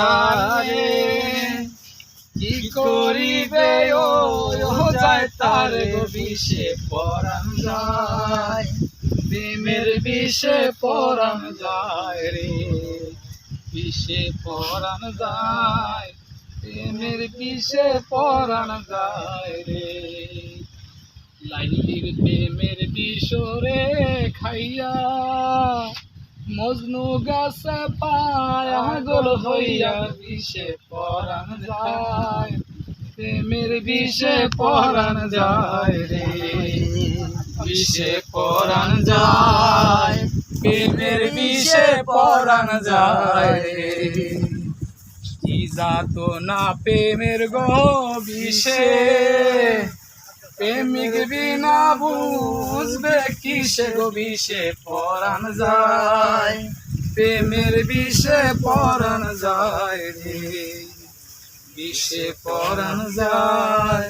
যায় কি করিবে ও যায় তার গো বিষে পরাণ যায় প্রেমের বিষে পরাণ যায় রে বিষে পরাণ যায় প্রেমের বিষে পরাণ যায় রে লাইলির প্রেমের বিষরে খাইয়া মজনু গাছে পাগল হইয়া বিষে পরাণ যায় প্রেমের বিষে পরাণ যায় রে বিষে পরাণ যায় প্রেমের বিষে পরাণ যায় রে কি যাত না প্রেমের গো বিষে প্রেমিক বিনা বুঝবে কিসে গো বিষে পরাণ যায় প্রেমের বিষে পরাণ যায় রে বিষে পরাণ যায়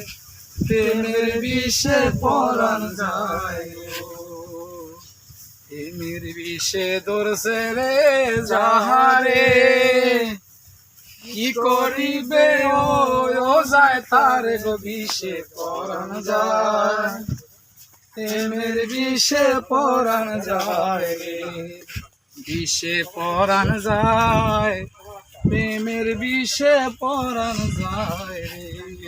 প্রেমের বিষে পরাণ যায় প্রেমের বিষে ধরছে রে যাহারে কি করিবে ও যায় তার গো বিষে পরাণ যায় প্রেমের বিষে পরাণ যায় রে বিষে পরাণ যায় প্রেমের বিষে পরাণ যায় রে।